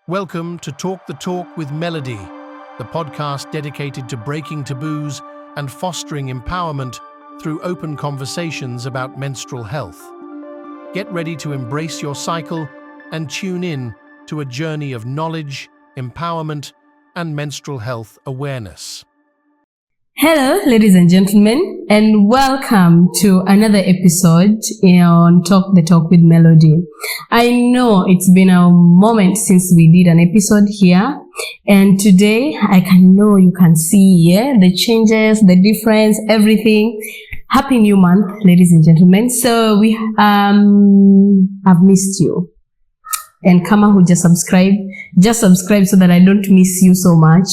Welcome to Talk the Talk with Melody, the podcast dedicated to breaking taboos and fostering empowerment through open conversations about menstrual health. Get ready to embrace your cycle and tune in to a journey of knowledge, empowerment, and menstrual health awareness. Hello, ladies and gentlemen, and welcome to another episode on Talk the Talk with Melody. I know it's been a moment since we did an episode here, and today you can see the changes, the difference, everything. Happy new month, ladies and gentlemen. So we have missed you. And Kama who just subscribe so that I don't miss you so much.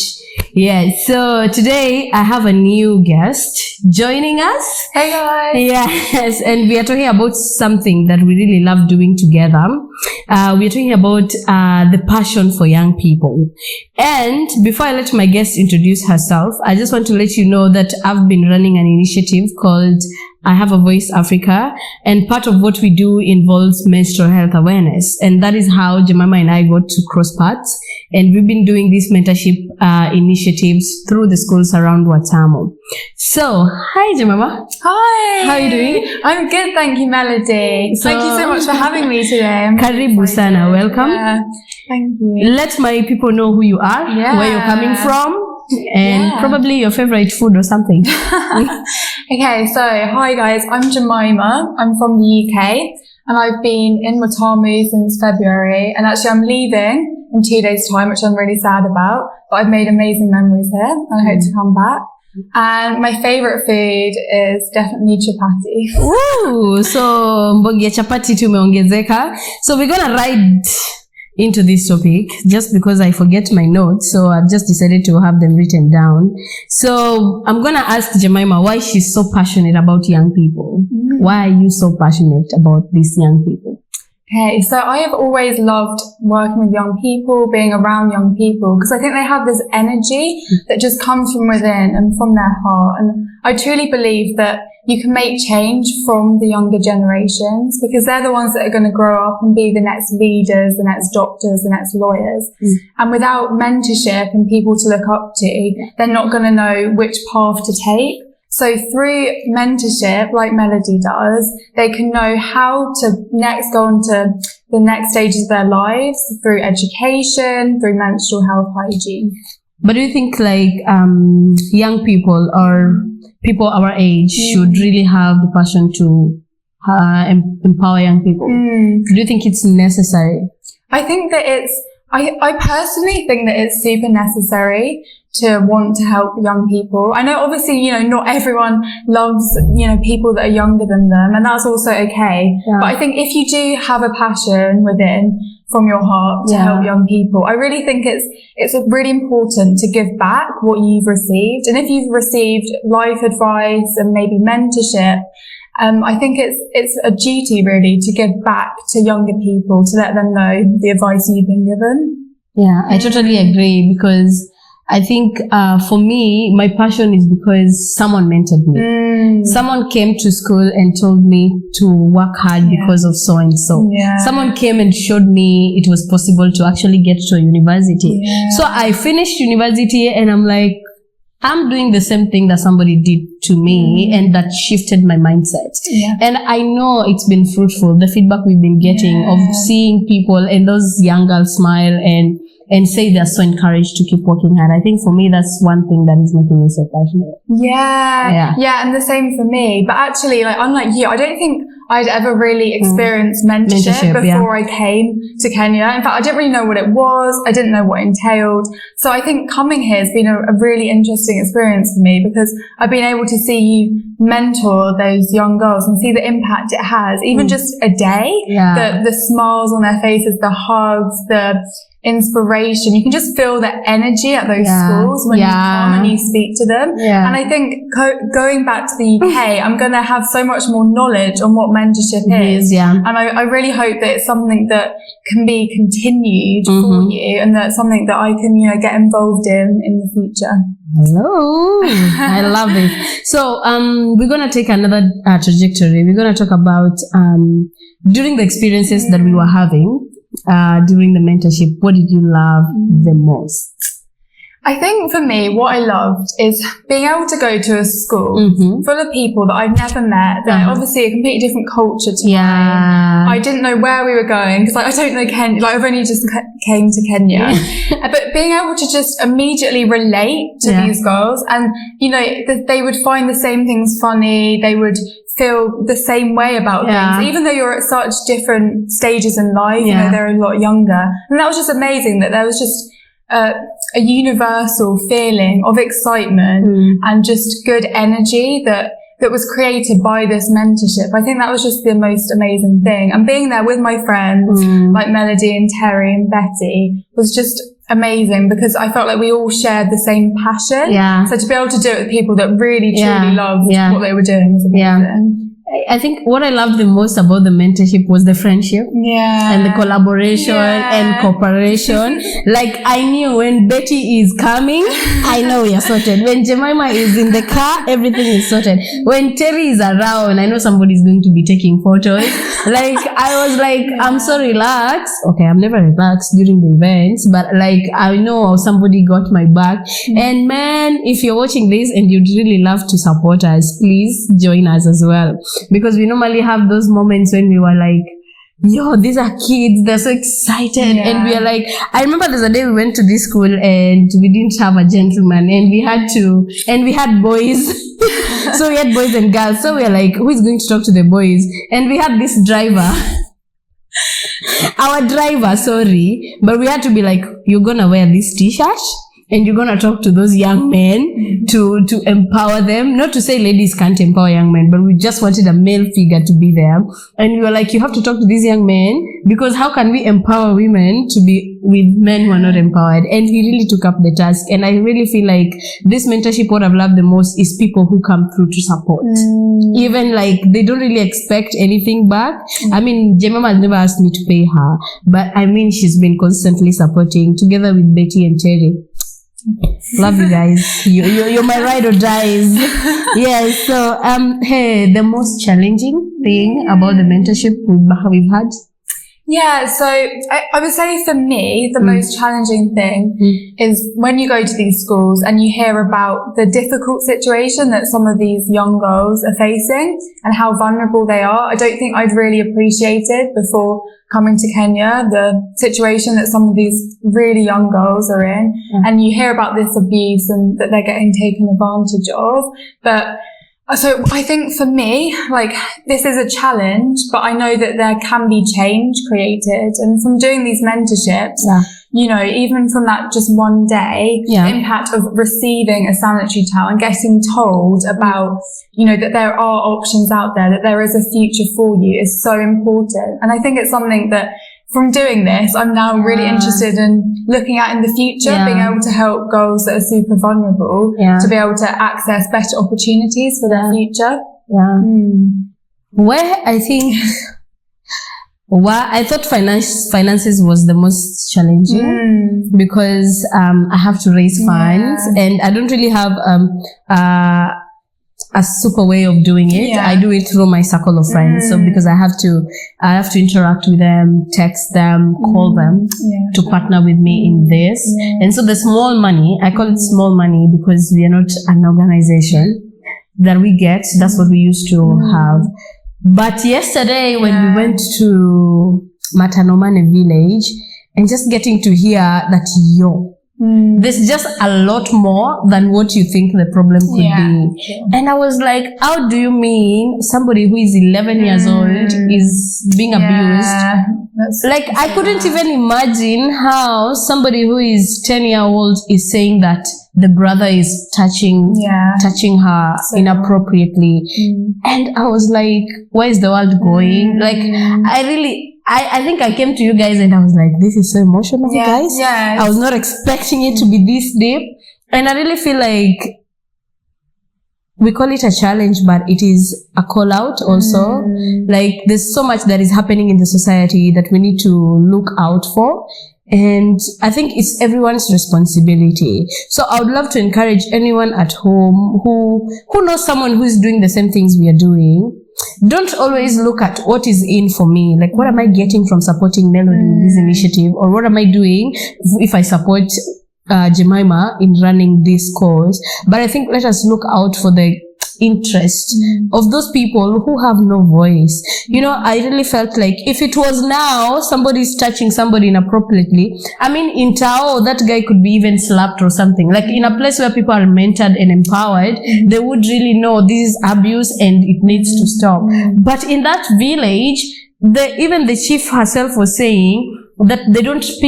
Yeah, so today I have a new guest joining us. Hey guys! Yes, and we are talking about something that we really love doing together. We are talking about the passion for young people. And before I let my guest introduce herself, I just want to let you know that I've been running an initiative called I Have a Voice Africa, and part of what we do involves menstrual health awareness, and that is how Jemimah and I got to cross paths, and we've been doing these mentorship initiatives through the schools around Watamu. So, hi Jemimah. Hi! How are you doing? I'm good, thank you, Melody. Thank you so much for having me today. Karibu sana, welcome. Yeah, thank you. Let my people know who you are, where you're coming from, and probably your favorite food or something. Okay, so hi guys, I'm Jemimah. I'm from the UK and I've been in Watamu since February, and actually I'm leaving in 2 days' time, which I'm really sad about, but I've made amazing memories here and I hope to come back. And my favorite food is definitely chapati. Ooh, so mbogi ya chapati tumeongezeka. So we're gonna ride into this topic just because I forget my notes, so I've just decided to have them written down. So I'm gonna ask Jemimah why she's so passionate about young people. Why are you so passionate about these young people? Okay, so I have always loved working with young people, being around young people, because I think they have this energy that just comes from within and from their heart. And I truly believe that you can make change from the younger generations, because they're the ones that are going to grow up and be the next leaders, the next doctors, the next lawyers. And without mentorship and people to look up to, they're not going to know which path to take. So through mentorship, like Melody does, they can know how to next go on to the next stages of their lives through education, through menstrual health hygiene. But do you think young people or people our age should really have the passion to empower young people? Do you think it's necessary? I think that I personally think that it's super necessary to want to help young people. I know obviously, not everyone loves, people that are younger than them, and that's also okay. But I think if you do have a passion within from your heart to help young people, I really think it's really important to give back what you've received. And if you've received life advice and maybe mentorship, I think it's a duty really to give back to younger people, to let them know the advice you've been given. Yeah, I totally agree, because I think for me, my passion is because someone mentored me. Someone came to school and told me to work hard because of so and so. Someone came and showed me it was possible to actually get to a university. So I finished university and I'm like, I'm doing the same thing that somebody did to me, and that shifted my mindset. And I know it's been fruitful, the feedback we've been getting of seeing people and those young girls smile and say they're so encouraged to keep working hard. I think for me, that's one thing that is making me so passionate. Yeah, and the same for me. But actually, unlike you, I don't think I'd ever really experienced mentorship before I came to Kenya. In fact, I didn't really know what it was. I didn't know what it entailed. So I think coming here has been a really interesting experience for me, because I've been able to see you mentor those young girls and see the impact it has, even just a day, the smiles on their faces, the hugs, the inspiration. You can just feel the energy at those schools when you come and you speak to them. And I think going back to the UK, I'm going to have so much more knowledge on what mentorship is. And I really hope that it's something that can be continued for you, and that's something that I can, get involved in the future. Hello. I love it. So, we're going to take another trajectory. We're going to talk about, during the experiences that we were having, during the mentorship? What did you love the most? I think for me, what I loved is being able to go to a school full of people that I've never met. They're obviously a completely different culture to mine. I didn't know where we were going because I don't know Kenya. I've only just came to Kenya. But being able to just immediately relate to these girls, and they would find the same things funny. They would feel the same way about things, even though you're at such different stages in life. They're a lot younger, and that was just amazing. That there was just a universal feeling of excitement and just good energy that was created by this mentorship. I think that was just the most amazing thing. And being there with my friends like Melody and Terry and Betty was just amazing because I felt like we all shared the same passion. So to be able to do it with people that really truly loved what they were doing was amazing. I think what I loved the most about the mentorship was the friendship and the collaboration and cooperation. Like I knew when Betty is coming, I know we are sorted. When Jemimah is in the car, everything is sorted. When Terry is around, I know somebody's going to be taking photos. Like I was like, I'm so relaxed. Okay, I'm never relaxed during the events, but like I know somebody got my back. And man, if you're watching this and you'd really love to support us, please join us as well. Because we normally have those moments when we were like, yo, these are kids, they're so excited. And we are like, I remember there's a day we went to this school and we didn't have a gentleman and we had boys. So we had boys and girls. So we are like, who is going to talk to the boys? And we had this driver. Our driver, sorry. But we had to be like, you're gonna wear this t-shirt and you're gonna talk to those young men to empower them. Not to say ladies can't empower young men, but we just wanted a male figure to be there. And we were like, you have to talk to these young men because how can we empower women to be with men who are not empowered? And he really took up the task. And I really feel like this mentorship, what I've loved the most is people who come through to support. Even like they don't really expect anything back. I mean, Jemimah has never asked me to pay her, but I mean, she's been constantly supporting together with Betty and Terry. Love you guys. You're my ride or dies. Yes. So hey, the most challenging thing about the mentorship we've had. Yeah, so I would say for me, the most challenging thing is when you go to these schools and you hear about the difficult situation that some of these young girls are facing and how vulnerable they are. I don't think I'd really appreciated before coming to Kenya the situation that some of these really young girls are in. And you hear about this abuse and that they're getting taken advantage of. So I think for me, like, this is a challenge, but I know that there can be change created. And from doing these mentorships, even from that just one day, the impact of receiving a sanitary towel and getting told about, that there are options out there, that there is a future for you is so important. And I think it's something that from doing this, I'm now really interested in looking at in the future, being able to help girls that are super vulnerable to be able to access better opportunities for their future. Where I thought finances was the most challenging because I have to raise funds and I don't really have a super way of doing it. I do it through my circle of friends. So because I have to interact with them, text them, call them to partner with me in this. And so the small money, I call it small money because we are not an organization that we get. That's what we used to have. But yesterday when we went to Matanomane village and just getting to hear that there's just a lot more than what you think the problem could be. And I was like, how do you mean somebody who is 11 years old is being abused? Like, I couldn't even imagine how somebody who is 10-year-old is saying that the brother is touching her inappropriately. And I was like, where is the world going? Like, I think I came to you guys and I was like, this is so emotional, guys. I was not expecting it to be this deep. And I really feel like we call it a challenge, but it is a call out also. Like, there's so much that is happening in the society that we need to look out for. And I think it's everyone's responsibility. So I would love to encourage anyone at home who knows someone who is doing the same things we are doing, don't always look at what is in for me. Like, what am I getting from supporting Melody in this initiative? Or what am I doing if I support Jemimah in running this cause? But I think let us look out for the interest of those people who have no voice. You know, I really felt like if it was now somebody's touching somebody inappropriately, I mean, in Tao, that guy could be even slapped or something. Like, in a place where people are mentored and empowered, they would really know this is abuse and it needs to stop. But in that village, even the chief herself was saying that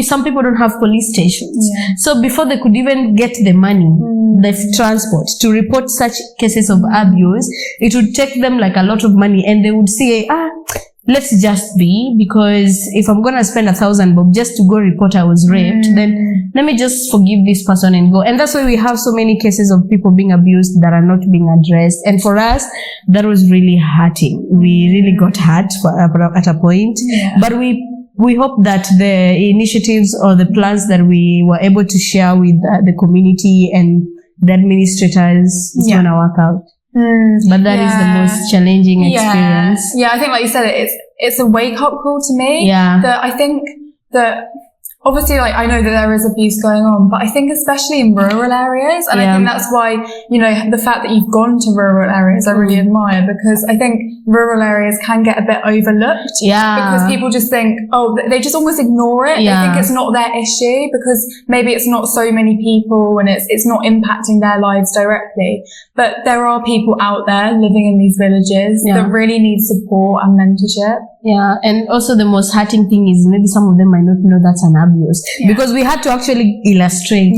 some people don't have police stations. So before they could even get the money, the transport to report such cases of abuse, it would take them like a lot of money, and they would say, let's just be, because if I'm going to spend 1,000 bob just to go report I was raped, then let me just forgive this person and go. And that's why we have so many cases of people being abused that are not being addressed. And for us, that was really hurting. We really got hurt at a point. But we hope that the initiatives or the plans that we were able to share with the community and the administrators is going to work out. But that is the most challenging experience. I think, like you said, it's a wake-up call to me. That I think that obviously, like, I know that there is abuse going on, but I think especially in rural areas, and I think that's why, you know, the fact that you've gone to rural areas, I really admire, because I think rural areas can get a bit overlooked. Because people just think, they just almost ignore it. They think it's not their issue because maybe it's not so many people and it's not impacting their lives directly. But there are people out there living in these villages that really need support and mentorship. And also the most hurting thing is maybe some of them might not know that's an abuse because we had to actually illustrate.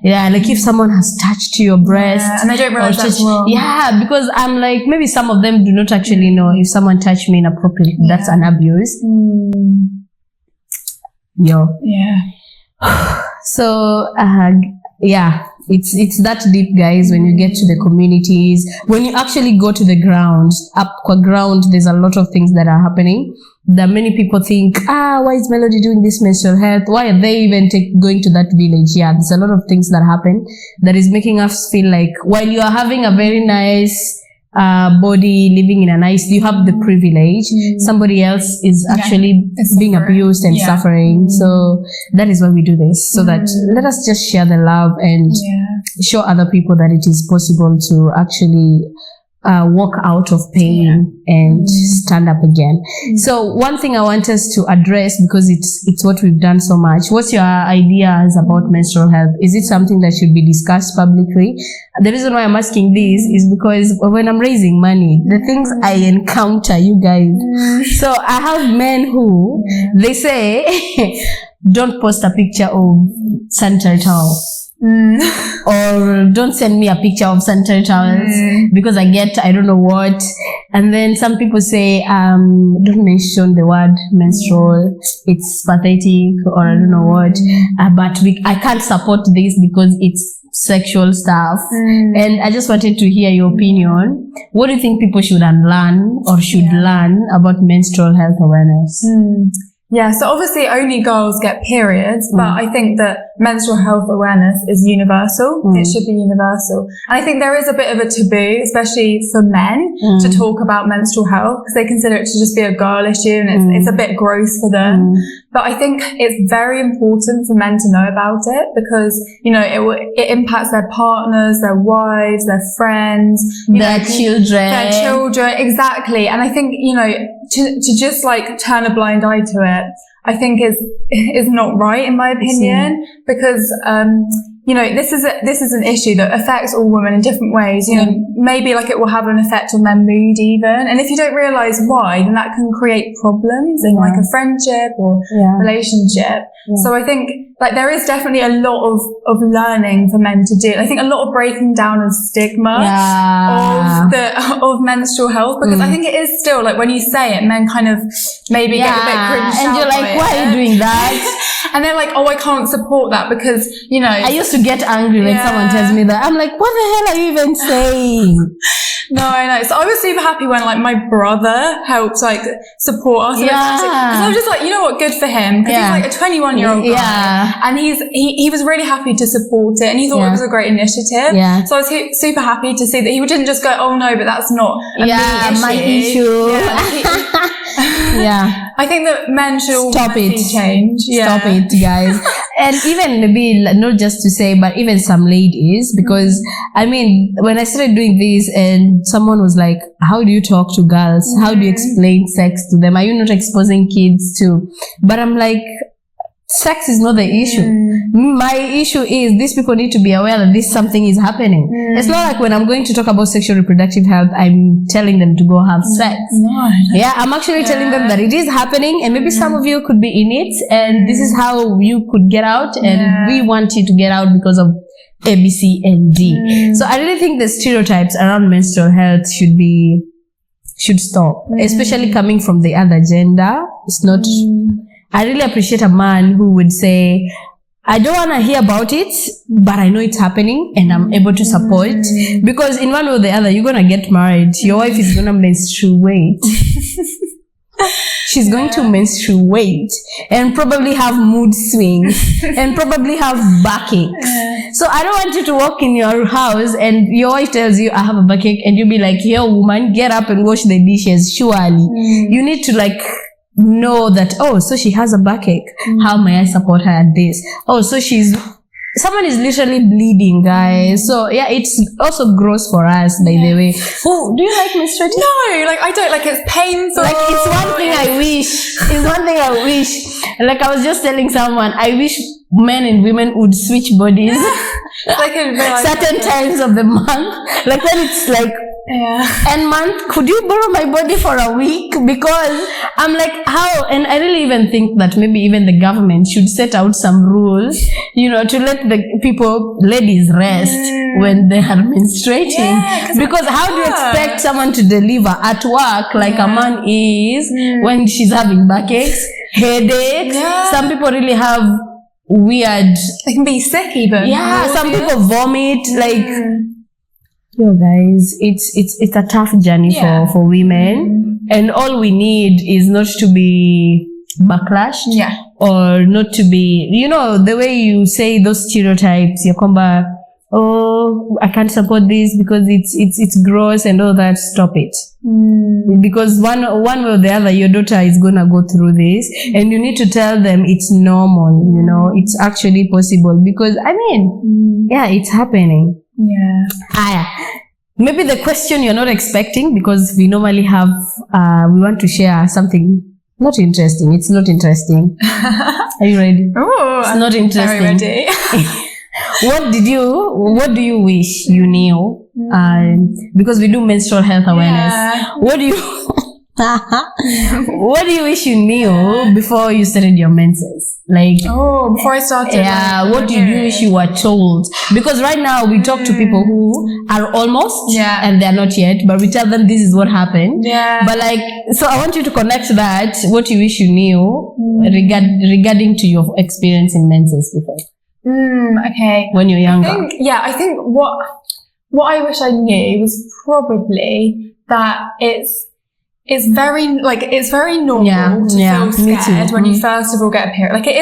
Like if someone has touched your breast and they don't realize that's wrong. Because I'm like, maybe some of them do not actually know if someone touched me inappropriately, that's an abuse. So it's that deep, guys. When you get to the communities, when you actually go to the ground, there's a lot of things that are happening that many people think, why is Melody doing this menstrual health? Why are they even going to that village? There's a lot of things that happen that is making us feel like while you are having a very nice body, living in you have the privilege, somebody else is actually being abused and suffering. So that is why we do this, so that let us just share the love and show other people that it is possible to actually walk out of pain and stand up again. So one thing I want us to address, because it's what we've done so much. What's your ideas about menstrual health? Is it something that should be discussed publicly? The reason why I'm asking this is because when I'm raising money, the things I encounter, you guys. So I have men who they say, don't post a picture of sanitary towel. Or don't send me a picture of sanitary towels because I don't know what. And then some people say, don't mention the word menstrual, it's pathetic, or I don't know what. But I can't support this because it's sexual stuff. And I just wanted to hear your opinion. What do you think people should unlearn or should learn about menstrual health awareness? So obviously only girls get periods, but I think that menstrual health awareness is universal. It should be universal. And I think there is a bit of a taboo, especially for men, to talk about menstrual health because they consider it to just be a girl issue and it's a bit gross for them. But I think it's very important for men to know about it because, you know, it impacts their partners, their wives, their friends, their children. Exactly. And I think, you know, to just like turn a blind eye to it, I think is not right in my opinion, because, you know, this is an issue that affects all women in different ways. You know, maybe like it will have an effect on their mood even. And if you don't realize why, then that can create problems in like a friendship or relationship. So I think like there is definitely a lot of learning for men to do. I think a lot of breaking down of stigma of menstrual health, because I think it is still like when you say it, men kind of maybe get a bit cringed out. And you're like, why are you doing that? And they're like, I can't support that because, you know. I used to get angry when someone tells me that. I'm like, what the hell are you even saying? No, I know. So I was super happy when like my brother helped like support us. Yeah. Because I was just like, you know what, good for him. Because he's like a 21-year-old guy. Yeah. And he was really happy to support it, and he thought it was a great initiative. Yeah. So I was super happy to see that he didn't just go, oh no, but that's not my issue. Yeah. I think that men should all change. Stop it, guys. And even maybe not just to say, but even some ladies, because I mean, when I started doing this and someone was like, how do you talk to girls? How do you explain sex to them? Are you not exposing kids to? But I'm like, sex is not the issue. My issue is these people need to be aware that this something is happening. It's not like when I'm going to talk about sexual reproductive health, I'm telling them to go have sex. No. Yeah, I'm actually telling them that it is happening, and maybe some of you could be in it, and this is how you could get out, and we want you to get out because of A, B, C, and D. So I really think the stereotypes around menstrual health should stop, especially coming from the other gender. It's not. I really appreciate a man who would say, I don't want to hear about it, but I know it's happening and I'm able to support. Because in one way or the other, you're going to get married. Your wife is going to menstruate. She's going to menstruate and probably have mood swings and probably have backaches. So I don't want you to walk in your house and your wife tells you, I have a backache, and you'll be like, yo, woman, get up and wash the dishes. Surely. You need to like know that, oh, so she has a backache. How may I support her at this? Oh, so someone is literally bleeding, guys. So yeah, it's also gross for us, by the way. Oh, do you like menstruating? No, like I don't. Like it's painful. Like it's one thing I wish. It's one thing I wish. Like I was just telling someone, I wish men and women would switch bodies. Like certain times of the month. Like when it's like, and month, could you borrow my body for a week? Because I'm like, how? And I really even think that maybe even the government should set out some rules, you know, to let the ladies rest when they are menstruating. Because how do you expect someone to deliver at work like a man is when she's having backaches, headaches? Some people really have weird. They can be sick even. Yeah, some people vomit, like. Yo guys, it's a tough journey for women, and all we need is not to be backlashed or not to be, you know, the way you say those stereotypes, yakomba, oh, I can't support this because it's gross and all that. Stop it. Because one way or the other, your daughter is gonna go through this, and you need to tell them it's normal, you know, it's actually possible, because I mean, it's happening. Maybe the question you're not expecting, because we normally have, we want to share something not interesting. It's not interesting. Are you ready? Oh, it's not interesting. Very ready. What do you wish you knew? Because we do menstrual health awareness. What do you wish you knew before you started your menses? Like, before I started. Yeah, what did you wish you were told? Because right now we talk to people who are almost and they're not yet, but we tell them this is what happened. But like, so I want you to connect that, what you wish you knew regarding to your experience in menses before. Okay. When you're younger. I think what I wish I knew was probably that it's very normal to feel scared when you first of all get a period. Like it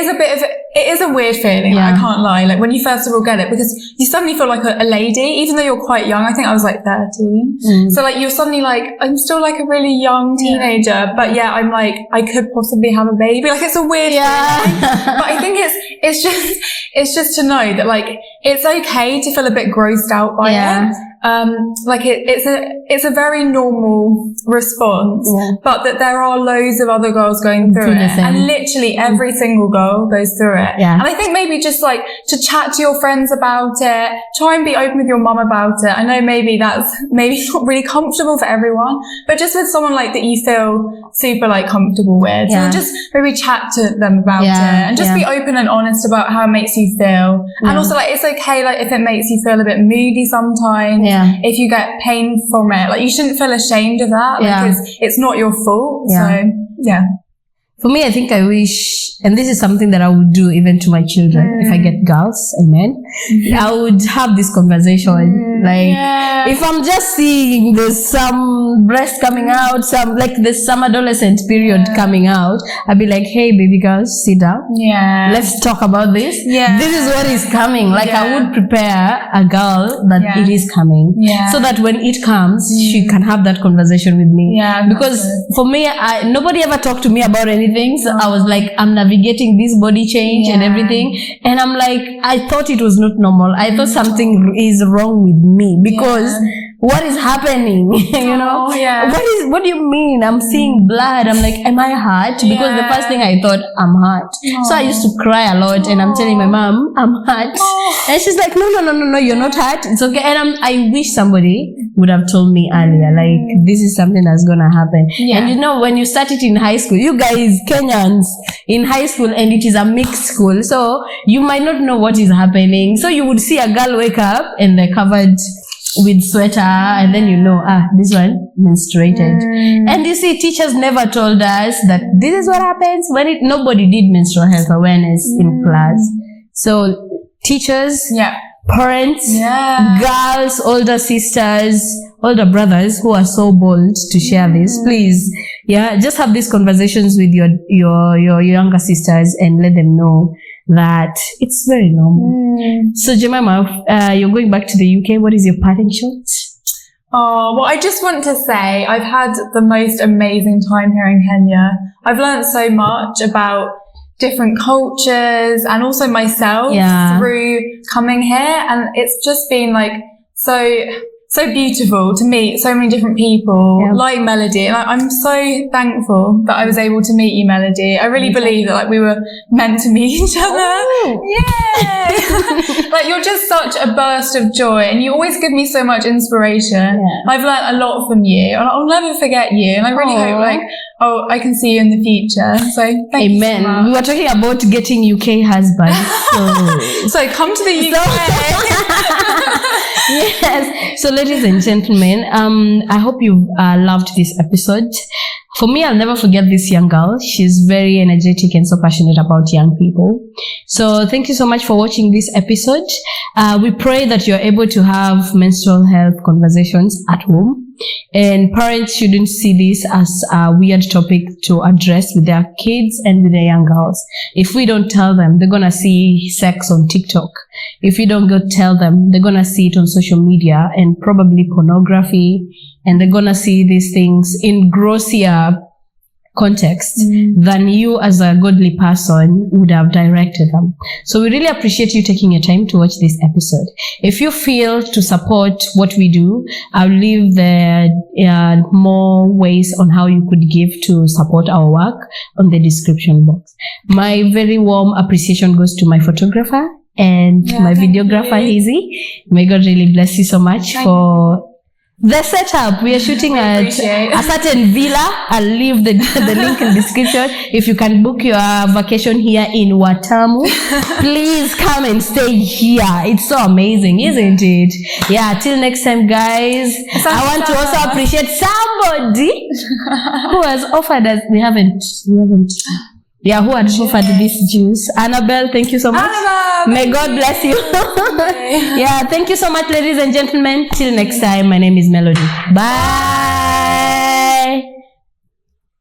is a weird feeling. Like, I can't lie. Like when you first of all get it, because you suddenly feel like a lady, even though you're quite young. I think I was like 13. So like you're suddenly like, I'm still like a really young teenager, but I'm like, I could possibly have a baby. Like it's a weird feeling. But I think it's just to know that like it's okay to feel a bit grossed out by it. Like it's a very normal response, but that there are loads of other girls going through it, and literally every single girl goes through it. And I think maybe just like to chat to your friends about it, try and be open with your mum about it. I know maybe that's not really comfortable for everyone, but just with someone like that you feel super like comfortable with, so just maybe chat to them about it, and just be open and honest about how it makes you feel. And also like it's okay like if it makes you feel a bit moody sometimes. If you get pain from it, like you shouldn't feel ashamed of that. Like it's not your fault. So For me, I think I wish, and this is something that I would do even to my children, if I get girls, amen, I would have this conversation. If I'm just seeing there's some breast coming out, there's some adolescent period coming out, I'd be like, hey, baby girls, sit down. Yeah. Let's talk about this. Yeah. This is what is coming. I would prepare a girl that it is coming. Yeah. So that when it comes, she can have that conversation with me. Yeah. Because for me, nobody ever talked to me about anything. So I was like, I'm navigating this body change and everything. And I'm like, I thought it was not normal. I thought something is wrong with me because what is happening? You know? Yeah. What do you mean? I'm seeing blood. I'm like, am I hurt? Because the first thing I thought, I'm hurt. So I used to cry a lot and I'm telling my mom, I'm hurt. And she's like, no, you're not hurt. It's okay. And I wish somebody would have told me earlier, this is something that's gonna happen. Yeah. And you know, when you start it in high school, you guys, Kenyans, in high school, and it is a mixed school, so you might not know what is happening. So you would see a girl wake up and they're covered with sweater, and then you know, this one menstruated. And you see, teachers never told us that this is what happens when nobody did menstrual health awareness in class. So teachers, parents, girls, older sisters, older brothers who are so bold to share this, please, just have these conversations with your younger sisters and let them know that it's very normal. So Jemimah, you're going back to the UK. What is your parting shot? Oh, well, I just want to say I've had the most amazing time here in Kenya. I've learned so much about different cultures and also myself through coming here, and it's just been so beautiful to meet so many different people like Melody, and I'm so thankful that I was able to meet you, Melody. I really believe that we were meant to meet each other. You're just such a burst of joy, and you always give me so much inspiration. I've learned a lot from you, and I'll never forget you, and I really hope I can see you in the future. So thank you so much. We were talking about getting UK husbands. So come to the UK. Yes. So ladies and gentlemen, I hope you loved this episode. For me, I'll never forget this young girl. She's very energetic and so passionate about young people. So thank you so much for watching this episode. We pray that you're able to have menstrual health conversations at home. And parents shouldn't see this as a weird topic to address with their kids and with their young girls. If we don't tell them, they're gonna see sex on TikTok. If you don't go tell them, they're gonna see it on social media and probably pornography, and they're gonna see these things in grossier context than you as a godly person would have directed them. So we really appreciate you taking your time to watch this episode. If you feel to support what we do, I'll leave the more ways on how you could give to support our work on the description box. My very warm appreciation goes to my photographer and my videographer, Izzy. May God really bless you so much for the setup. We are shooting at a certain villa. I'll leave the link in the description. If you can book your vacation here in Watamu, please come and stay here. It's so amazing, isn't it? Yeah, till next time, guys. I want to also appreciate somebody who has offered us. We haven't. Who had offered this juice. Annabelle, thank you so much. May God bless you. Thank you so much, ladies and gentlemen. Till next time, my name is Melody. Bye.